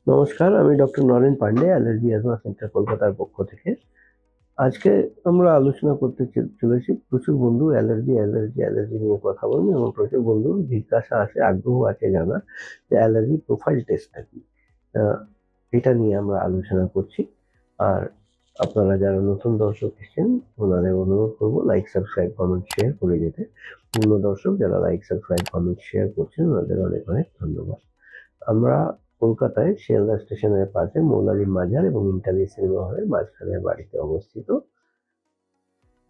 নমস্কার, আমি doctor Naren Pandey, allergy asthma centre কলকাতার পক্ষ থেকে। আজকে আমরা আলোচনা করতে চলেছি প্রচুর বন্ধু অ্যালার্জি নিয়ে কথা বলেন এবং প্রচুর বন্ধুর জিজ্ঞাসা আছে, আগ্রহ আছে জানার যে অ্যালার্জি প্রোফাইল টেস্টটা কি? আ এটা নিয়ে আমরা আলোচনা করছি। আর আপনারা যারা নতুন দর্শক এসেছেন ওনাদের অনুরোধ করব লাইক, সাবস্ক্রাইব, কমেন্ট, শেয়ার করে যেতে। পুরনো দর্শক যারা লাইক, সাবস্ক্রাইব, কমেন্ট, শেয়ার করছেন ওনাদের অনেক, অনেক ধন্যবাদ। আমরা কলকাতায় শিয়ালদা স্টেশনের পাশে মৌলালী মাজার এবং ইন্টালি সিনেমা হলের মাঝখানের বাড়িতে অবস্থিত।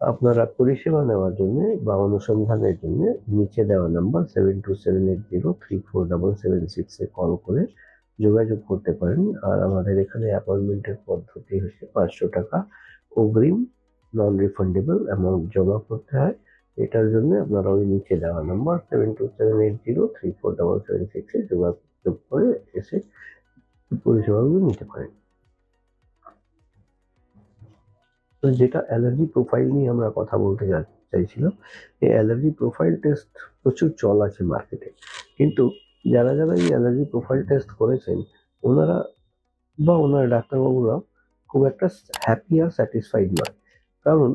আপনারা পরিষেবা নেওয়ার জন্য বা অনুসন্ধানের জন্য নিচে দেওয়া নাম্বার 7278034776 এ কল করে যোগাযোগ করতে পারেন। আর আমাদের এখানে অ্যাপয়েন্টমেন্টের পদ্ধতি হচ্ছে 500 টাকা অগ্রিম নন রিফান্ডেবল অ্যামাউন্ট জমা করতে হয়। এটার জন্য আপনারা ওই নিচে দেওয়া নাম্বার 7278034776 এ যোগাযোগ করে এসে পরিষেবাগুলো নিতে পারেন। তো যেটা অ্যালার্জি প্রোফাইল নিয়ে আমরা কথা বলতে চাইছিলাম, এই অ্যালার্জি প্রোফাইল টেস্ট প্রচুর চল আছে মার্কেটে। কিন্তু যারা এই অ্যালার্জি প্রোফাইল টেস্ট করেছেন ওনারা বা ওনার ডাক্তারবাবুরা খুব একটা হ্যাপি আর স্যাটিসফাইড নয়। কারণ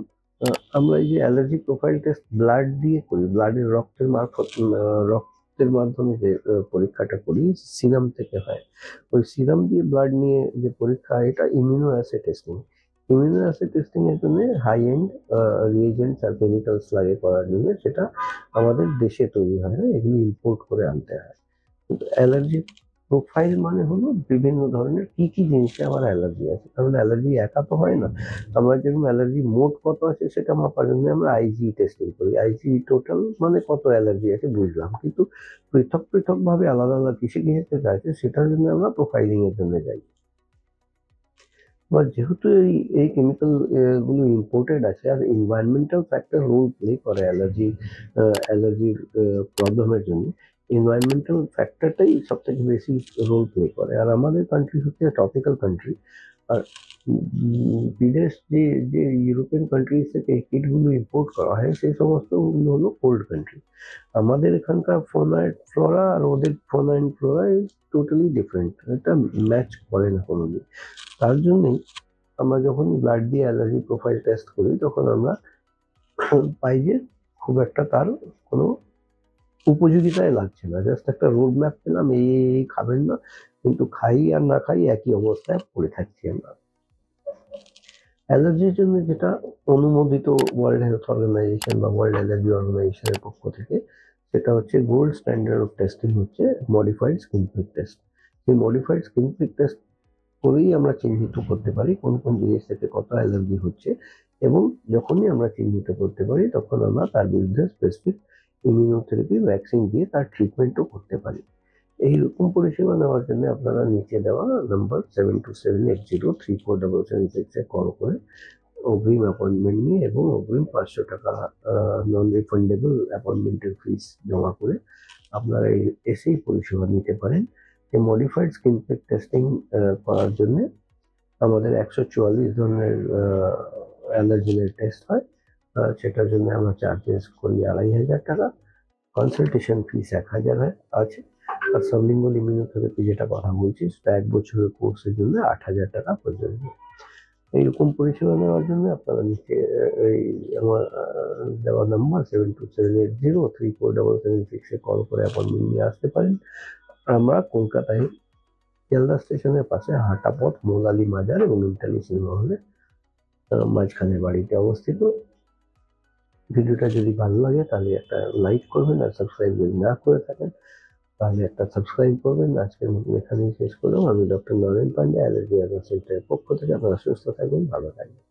আমরা এই যে অ্যালার্জি প্রোফাইল টেস্ট ব্লাড দিয়ে করি, ব্লাডের রক্তের মাধ্যমে যে পরীক্ষাটা করি সিরাম থেকে হয়। ওই সিরাম দিয়ে ব্লাড নিয়ে যে পরীক্ষা হয় এটা immuno as testing. Immuno as testing এর জন্য হাই এন্ড রিএজেন্টস আর কেমিক্যালস লাগে করার জন্য, সেটা আমাদের দেশে তৈরি হয় না, এগুলি ইম্পোর্ট করে আনতে হয়। কিন্তু অ্যালার্জি প্রোফাইল মানে হলো বিভিন্ন ধরনের কি কি জিনিসে আমার অ্যালার্জি আছে। কারণ অ্যালার্জি একা তো হয় না। আমরা যেরকম অ্যালার্জি মোট কত আছে সেটা মাপার জন্য আমরা আইজি টেস্টিং করি। আইজি টোটাল মানে কত অ্যালার্জি আছে বুঝলাম। কিন্তু পৃথক ভাবে আলাদা কিসে থেকে আছে সেটার জন্য আমরা প্রোফাইলিং এর জন্য যাই। এবার যেহেতু এই কেমিক্যাল গুলো ইম্পোর্টেড আছে আর এনভায়রনমেন্টাল ফ্যাক্টর রোল প্লে করে অ্যালার্জির প্রবলেমের জন্য, এনভায়রনমেন্টাল ফ্যাক্টরটাই সবথেকে বেশি রোল প্লে করে। আর আমাদের কান্ট্রি হচ্ছে ট্রপিক্যাল কান্ট্রি। আর বিদেশ যে ইউরোপিয়ান কান্ট্রিজ থেকে এই কিটগুলো ইম্পোর্ট করা হয় সেই সমস্তগুলো হলো কোল্ড কান্ট্রি। আমাদের এখানকার ফোনা অ্যান্ড ফ্লোরা আর ওদের Fauna and Flora is totally different. এটা ম্যাচ করে না কোনোদিন। তার জন্যই আমরা যখন ব্লাড দিয়ে অ্যালার্জি প্রোফাইল টেস্ট করি তখন আমরা পাই যে খুব একটা তার কোনো উপযোগিতায় লাগছে না। জাস্ট একটা রোড ম্যাপ পেলাম, এই খাবেন না, কিন্তু খাই আর না খাই একই অবস্থায় পড়ে থাকছি আমরা। অ্যালার্জির জন্য যেটা অনুমোদিত ওয়ার্ল্ড হেলথ অর্গানাইজেশন বা ওয়ার্ল্ড অ্যালার্জি অর্গানাইজেশনের পক্ষ থেকে, সেটা হচ্ছে গোল্ড স্ট্যান্ডার্ড অফ টেস্টিং হচ্ছে মডিফাইড স্কিন প্রিক টেস্ট। এই মডিফাইড স্কিন প্রিক টেস্ট করেই আমরা চিহ্নিত করতে পারি কোন জিনিস থেকে কত অ্যালার্জি হচ্ছে, এবং যখনই আমরা চিহ্নিত করতে পারি তখন আমরা তার বিরুদ্ধে স্পেসিফিক ইমিউনোথেরাপি ভ্যাকসিন দিয়ে তার ট্রিটমেন্টও করতে পারি। এইরকম পরিষেবা নেওয়ার জন্য আপনারা নিচে দেওয়া নাম্বার 7278034776 এ কল করে অগ্রিম অ্যাপয়েন্টমেন্ট নিয়ে এবং অগ্রিম 500 টাকা নন রিফান্ডেবল অ্যাপয়েন্টমেন্টের ফিস জমা করে আপনারা এসেই পরিষেবা নিতে পারেন। এই মডিফাইড স্কিন প্রিক টেস্টিং করার জন্য আমাদের 144 ধরনের অ্যালার্জেনের টেস্ট হয়। সেটার জন্য আমরা চার্জেস করি 2500 টাকা। কনসালটেশন ফিস 1000 আছে। আর সাবলিঙ্গুয়াল ইমিউনোথেরাপি যেটা কথা বলছি সেটা 1 বছরের কোর্সের জন্য 8000 টাকা প্রযোজ্য। এইরকম পরিষেবা নেওয়ার জন্য আপনারা নিচে এই আমার দেওয়া নাম্বার 7278034776 এ কল করে অ্যাপয়েন্টমেন্ট নিয়ে আসতে পারেন। আমরা কলকাতায় শিয়ালদা স্টেশনের পাশে হাঁটা পথ মৌলালী মাজার এবং ইন্টালি সিনেমা হলের মাঝখানের বাড়িতে অবস্থিত। ভিডিওটা যদি ভালো লাগে তাহলে একটা লাইক করবেন, আর সাবস্ক্রাইব যদি না করে থাকেন তাহলে একটা সাবস্ক্রাইব করবেন। আজকের মতন এখানেই শেষ করলাম। আমি doctor Naren Pandey, allergy asthma সেন্টারের পক্ষ থেকে। আপনারা সুস্থ থাকবেন, ভালো থাকবেন।